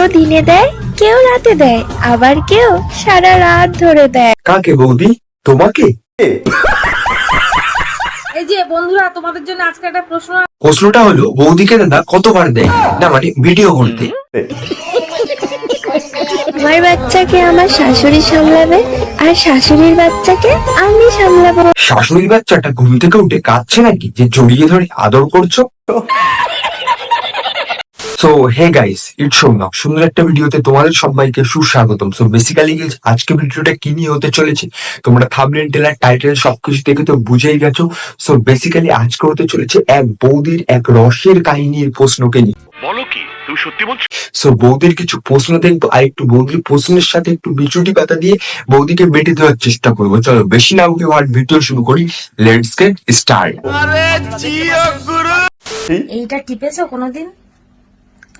কেউ দিনে দেয়, কেউ রাতে দেয়, আবার কেউ সারা রাত ধরে দেয়। কাকে বৌদি? তোমাকে? এই যে বন্ধুরা, তোমাদের জন্য আজকে একটা প্রশ্নটা হলো বৌদিকে দাদা কতবার দেয়, না মানে ভিডিও করতে? আমার বাচ্চাকে আমার শাশুড়ি সামলাবে, আর শাশুড়ির বাচ্চাকে আমি সামলাবো। শাশুড়ির বাচ্চাটা ঘুম থেকে উঠে কাঁদছে নাকি যে জড়িয়ে ধরে আদর করছো? So hey guys, it's Soumyak. সুন্দর একটা ভিডিওতে তোমাদের সবাইকে সুস্বাগতম। সো বেসিক্যালি আজকে ভিডিওটা কি নিয়ে হতে চলেছে তোমরা থাম্বনেল, ট্রেলার, টাইটেল সবকিছু দেখে তো বুঝেই গেছো। সো বেসিক্যালি আজকে হতে চলেছে এক বৌদির এক রসের কাহিনীর প্রশ্নকে নিয়ে। বলো কি তুমি সত্যি বলছো? সো বৌদির কিছু প্রশ্ন দেখবো, আর একটু বৌদির প্রশ্নের সাথে একটু বিচুটি পাতা দিয়ে বৌদিকে বেটে দেওয়ার চেষ্টা করবো। চলো বেশি না উঠে আর ভিডিও শুরু করি। Let's get start. এইটা টিপেছো কোনোদিন?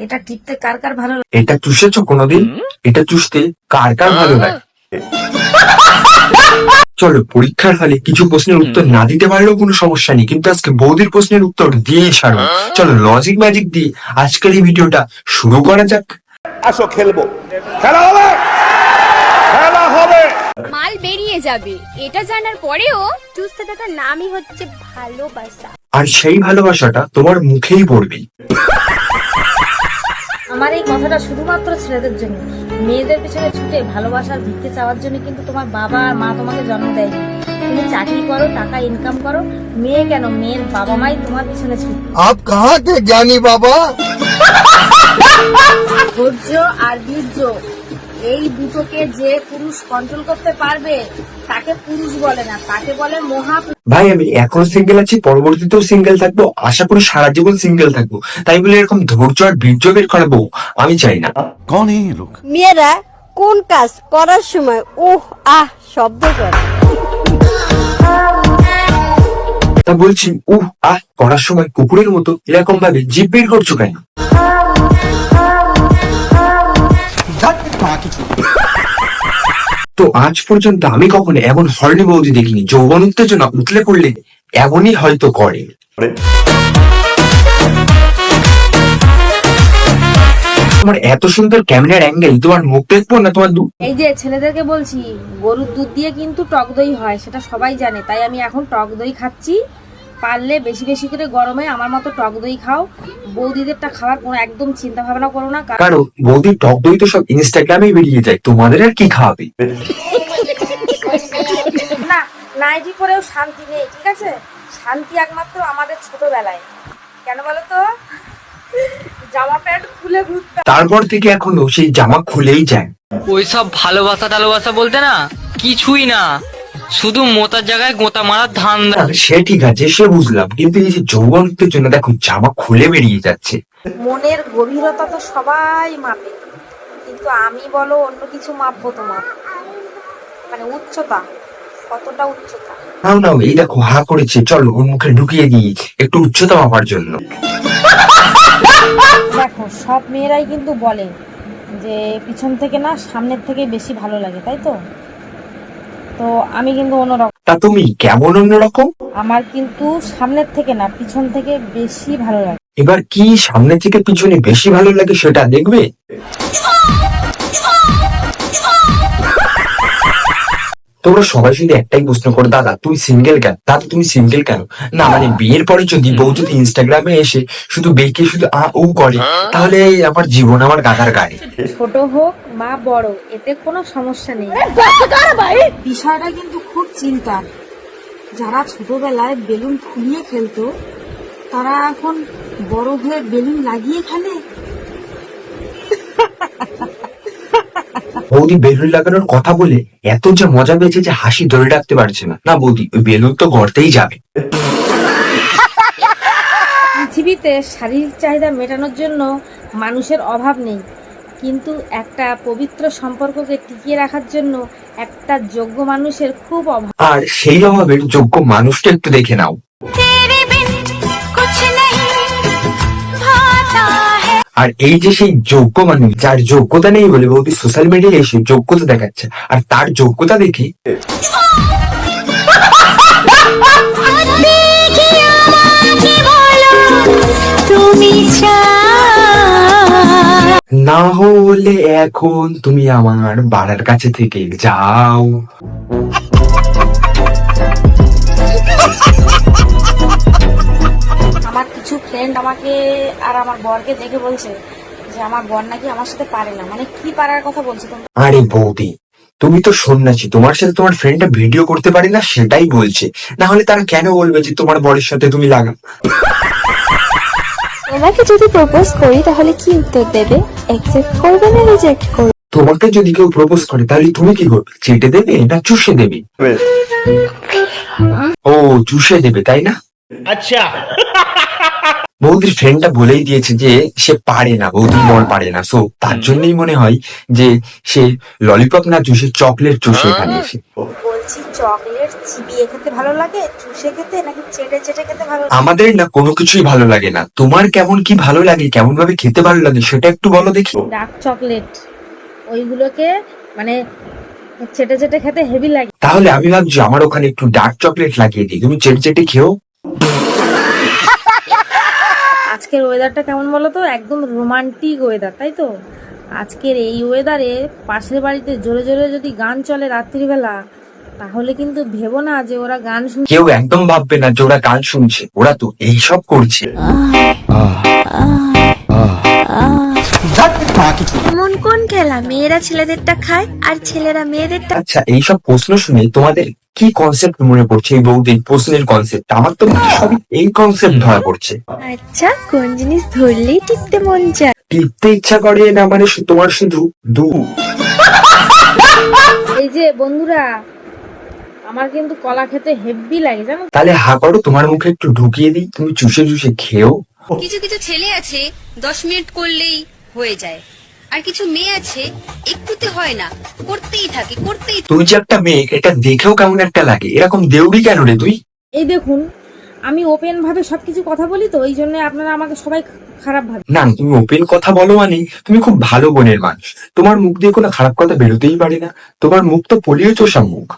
এটা টিপতে কার কার ভালো লাগে? এটা চুষেছো কোনোদিন? এটা চুষতে কার কার ভালো লাগে? চলো পরীক্ষার হলে কিছু প্রশ্নের উত্তর না দিতে পারলেও কোনো সমস্যা নেই, কিন্তু আজকে বৌদির প্রশ্নের উত্তর দিয়েই ছাড়বো। চলো লজিক ম্যাজিক দিয়ে আজকের এই ভিডিওটা শুরু করা যাক। আসো খেলবো, খেলা হবে, খেলা হবে। মাল বেরিয়ে যাবে এটা জানার পরেও চুষতে থাকার নামই হচ্ছে ভালোবাসা। আর সেই ভালোবাসাটা তোমার মুখেই পড়বে। আমার এই কথাটা শুধুমাত্র ছেলেদের জন্য। মেয়েদের পিছনে ছুটে ভালোবাসার ভিক্ষে চাওয়ার জন্য কিন্তু তোমার বাবা আর মা তোমাকে জন্ম দেয়নি। তুমি চাকরি করো, টাকা ইনকাম করো, মেয়ে কেন, মেয়ের বাবা মাই তোমার পিছনে ছুটে। आप कहाँ थे ज्ञानी बाबा? ধৈর্য আর বীর্য, এই দুটোকে যে পুরুষ কন্ট্রোল করতে পারবে তাকে পুরুষ বলে না, তাকে বলে মহা। ভাই আমি এখন সিঙ্গেল আছি, পরবর্তীতেও সিঙ্গেল থাকবো, আশা করি সারা জীবন সিঙ্গেল থাকবো। তাই বলে এরকম ধৈর্য আর বীর্য বের করাবো আমি চাই না। कौन है ये लोग? মেয়েরা কোন কাজ করার সময় উহ আহ শব্দ করে? তা বলছি করার সময় কুকুরের মতো এরকম ভাবে জিভ বের করছো কেন? তো আজ পর্যন্ত আমি কখনো এমন হর্নি বৌদি দেখিনি। যৌবন উত্তেজনা উঠলে পড়লে এমনই হয়তো করে। তোমার এত সুন্দর ক্যামেরার অ্যাঙ্গেল, তোমার মুখ দেখবো না তোমার এই যে ছেলেদেরকে বলছি, গরুর দুধ দিয়ে কিন্তু টক দই হয়, সেটা সবাই জানে। তাই আমি এখন টক দই খাচ্ছি। পারলে বেশি বেশি করে গরমে আমার মতো টক দই খাও। বৌদিদেরটা খাওয়ার কোনো একদম চিন্তা ভাবনা করো না, কারণ বৌদি টক দই তো সব ইনস্টাগ্রামে বেরিয়ে যায়, তোমাদের আর কি খাওয়াবে? না নাইটি পরেও শান্তি নেই, ঠিক আছে? শান্তি একমাত্র আমাদের ছোটবেলায়। কেন বলো তো? জামা প্যান্ট খুলে ঘুরতে। তারপর থেকে এখনো সেই জামা খুলেই যায়। ওইসব ভালোবাসা টালোবাসা বলতে না কিছুই না, শুধু মোতার জায়গায় গোতা মারার ধান্দা। না, সে ঠিক আছে, সে বুঝলাম, কিন্তু এই যে যৌবন উত্তেজনা দেখো জামা খুলে বেরিয়ে যাচ্ছে। মনের গভীরতা তো সবাই মাপে, কিন্তু আমি বলো অন্য কিছু মাপবো তোমার, মানে উচ্চতা, কতটা উচ্চতা। নাও নাও, এই দেখো হা করেছে, চলো ওর মুখে ঢুকিয়ে দিই একটু উচ্চতা মাপার জন্য। দেখো সব মেয়েরাই কিন্তু বলে যে পিছন থেকে না সামনের থেকে বেশি ভালো লাগে, তাই তো? তো আমি কিন্তু অন্যরকম। তা তুমি কেমন অন্যরকম? আমার কিন্তু সামনের থেকে না পিছন থেকে বেশি ভালো লাগে। এবার কি সামনে থেকে পিছনে বেশি ভালো লাগে সেটা দেখবে। তোমরা সবাই শুধু একটাই প্রশ্ন করো, দাদা তুই সিঙ্গেল কেন? দাদা তুমি সিঙ্গেল কেন? না মানে বিয়ের পরে যদি বউ যদি ইনস্টাগ্রামে এসে শুধু বেঁকে শুধু উ করে, তাহলে আমার জীবন আমার গাধার গায়ে। ছোট হোক বা বড়, এতে কোনো সমস্যা নেই। বিষয়টা কিন্তু খুব চিন্তার। যারা ছোটবেলায় বেলুন ফুলিয়ে খেলতো তারা এখন বড় হয়ে বেলুন লাগিয়ে খেলে। বৌদি বেলুন লাগানোর কথা বলে এত যে মজা পেয়েছে যে হাসি ধরে রাখতে পারছে না। না বৌদি, ওই বেলুন তো গড়তেই যাবে। পৃথিবীতে শারীরিক চাহিদা মেটানোর জন্য মানুষের অভাব নেই, কিন্তু একটা পবিত্র সম্পর্ককে টিকিয়ে রাখার জন্য একটা যোগ্য মানুষের খুব অভাব। আর সেই অভাবের যোগ্য মানুষটা একটু দেখে নাও। আর এই যে সেই যোগ্য মানুষ, যার যোগ্যতা নেই বলে বৌদি সোশ্যাল মিডিয়ায় এসে যোগ্যতা দেখাচ্ছে, আর তার যোগ্যতা দেখে না হলে এখন তুমি আমার বাড়ার কাছে থেকে যাও। আমার কিছু ফ্রেন্ড আমাকে আর আমার বরকে দেখে বলছে যে আমার বর নাকি আমার সাথে পারে না। মানে কি পারার কথা বলছে তোমরা? আরে বৌদি, তুমি তো সন্ন্যাসী, তোমার সাথে তোমার ফ্রেন্ডটা ভিডিও করতে পারে না সেটাই বলছে। না হলে তারা কেন বলবে যে তোমার বরের সাথে তুমি লাগা? তোমাকে যদি প্রপোজ করি তাহলে কি উত্তর দেবে? অ্যাকসেপ্ট করবে না রিজেক্ট করবে? তোমাকে যদি কেউ প্রপোজ করে তাহলে তুমি কি করবে? চেটে দেবে না চুষে দেবে? ও, চুষে দেবে তাই না? আচ্ছা, বৌদির ফ্রেন্ডটা বলেই দিয়েছে যে সে পারে না, বৌদির বর পারে না, সো তার জন্যই মনে হয় যে সে ললিপপ না চুষে চকলেট চুষে এখানে এসে। বলছি চকলেট চিবিয়ে খেতে ভালো লাগে, চুষে খেতে, নাকি চেটে চেটে খেতে ভালো লাগে? আমাদের না কোনো কিছুই ভালো লাগে না, তোমার কেমন কি ভালো লাগে, কেমন ভাবে খেতে ভালো লাগে সেটা একটু বলো দেখি। ডার্ক চকলেট ওইগুলোকে মানে চেটে চেটে খেতে হেভি লাগে। তাহলে আমি ভাবছি আমার ওখানে একটু ডার্ক চকলেট লাগিয়ে দিই, তুমি চেটে চেটে খেও। আজকের ওয়েদারটা কেমন বলো তো? একদম রোমান্টিক ওয়েদার, তাই তো? আজকের এই ওয়েদারে পাশের বাড়িতে জোরে জোরে যদি গান চলে রাত্রিবেলা, তাহলে কিন্তু ভেবো না যে ওরা গান শুনছে। কেউ একদম ভাববে না যে ওরা গান শুনছে, ওরা তো এইসব করছে। এমন কোন খেলা মেয়েরা ছেলেদেরটা খায় আর ছেলেরা মেয়েদেরটা? আচ্ছা, এইসব প্রশ্ন শুনে তোমাদের কি কনসেপ্ট মনে পড়ছে? এই বৌদির প্রশ্নের কনসেপ্ট, আমার তো সবই এই কনসেপ্ট ধরা পড়ছে। আচ্ছা, কোন জিনিস ধরলেই টিপতে মন চায়? টিপতে ইচ্ছা করে না মানে তোমার শুধু এই যে বন্ধুরা, আমার কিন্তু কলা খেতে হেভি লাগে জানো। তাহলে হা করো, তোমার মুখে একটু ঢুকিয়ে দিই, তুমি চুষে চুষে খেও। কিছু কিছু ছেলে আছে 10 মিনিট করলেই হয়ে যায়, আর কিছু মেয়ে আছে একটুতে হয় না, করতেই থাকে করতেই। তুই যে একটা মেয়ে, এটা দেখেও কেমন একটা লাগে, এরকম দেউড়ি কেন রে তুই? এই দেখুন, আমি ওপেন ভাবে সবকিছু কথা বলি, তো এই জন্য আপনারা আমাকে সবাই খারাপ ভাবে। না, তুমি ওপেন কথা বলো মানে তুমি খুব ভালো বোনের মানুষ, তোমার মুখ দিয়ে কোনো খারাপ কথা বেরোতেই পারে না, তোমার মুখ তো পোলিও চোষা মুখ।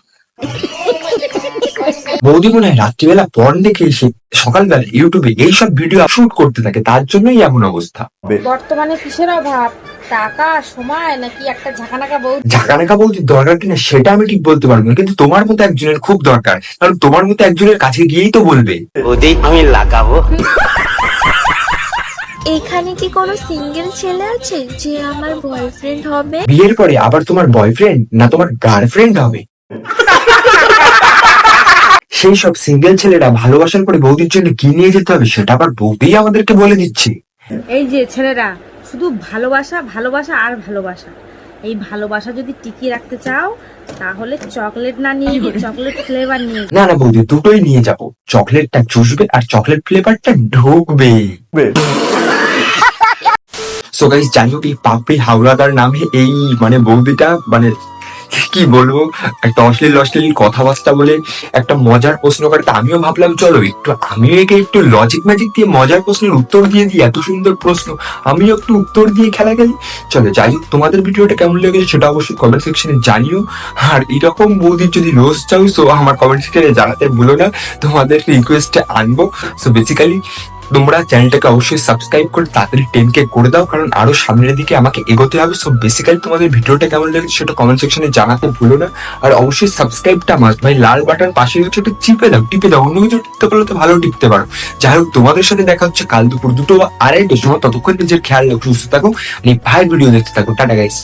বৌদি মনে হয় রাত্রিবেলা পর্ন দেখে এসে সকালবেলা ইউটিউবে এইসব ভিডিও শুট করতে থাকে, তার জন্যই এমন অবস্থা। বর্তমানে কিসের অভাব? টাকা, সময়, নাকি একটা ঝাঁকানাকা বউ? ঝাঁকানাকা বৌদির দরকার কিনা সেটা আমি ঠিক বলতে পারবো না, কিন্তু তোমার মতো একজনের খুব দরকার, কারণ তোমার মতো একজনের কাছে গিয়েই তো বলবে আমি লাগাবো। এখানে কি কোনো সিঙ্গেল ছেলে আছে যে আমার বয়ফ্রেন্ড হবে? বিয়ের পরে আবার তোমার বয়ফ্রেন্ড না তোমার গার্লফ্রেন্ড হবে? সেই সব সিঙ্গেল ছেলেরা ভালোবাসার পরে বৌদির জন্য কি নিয়ে যেতে হবে সেটা আবার বৌদি আমাদেরকে বলে দিচ্ছে। এই যে ছেলেরা, শুধু ভালোবাসা ভালোবাসা আর ভালোবাসা। এই ভালোবাসা যদি টিকিয়ে রাখতে চাও তাহলে চকলেট না নিয়ে গিয়ে চকলেট ফ্লেভার নিয়ে। না না বৌদি, দুটোই নিয়ে যাবো, চকলেটটা চুষবে আর চকলেট ফ্লেভারটা ঢুকবে। সো গাইস, যাই হোক, এই পাপড়ি হাওড়াদার নামে এই মানে বৌদিটা মানে কি বলবো, একটা অশ্লীল কথাবার্তা বলে একটা মজার প্রশ্ন করে, তা আমিও ভাবলাম চলো একটু আমিও একে একটু লজিক ম্যাজিক দিয়ে মজার প্রশ্নের উত্তর দিয়ে দিই, এত সুন্দর প্রশ্ন আমিও একটু উত্তর দিয়ে খেলা খেলি। চলো, যাই হোক, তোমাদের ভিডিওটা কেমন লেগেছে সেটা অবশ্যই কমেন্ট সেকশনে জানিও, আর এরকম বৌদির যদি রোজ চাও সো আমার কমেন্ট সেকশনে জানাতে ভুলো না, তোমাদের রিকোয়েস্টে আনবো। সো বেসিক্যালি তোমরা চ্যানেলটাকে অবশ্যই সাবস্ক্রাইব করে তাড়াতাড়ি 10K করে দাও, কারণ আরো সামনের দিকে আমাকে এগোতে হবে। সো বেসিক্যালি তোমাদের ভিডিওটা কেমন লেগেছে সেটা কমেন্ট সেকশনে জানাতে ভুলো না, আর অবশ্যই সাবস্ক্রাইবটা মাস্ট ভাই, লাল বাটন পাশে হচ্ছে একটু টিপে দাও, অন্য কিছু টিপতে পারলে তো ভালো টিপতে পারো। যাই হোক, তোমাদের সাথে দেখা হচ্ছে কাল দুপুর 2 বা 2:30টার সময়, ততক্ষণ নিজের খেয়াল রাখো, সুস্থ থাকো, ভাইয়ের ভিডিও দেখতে থাকো। Tata guys.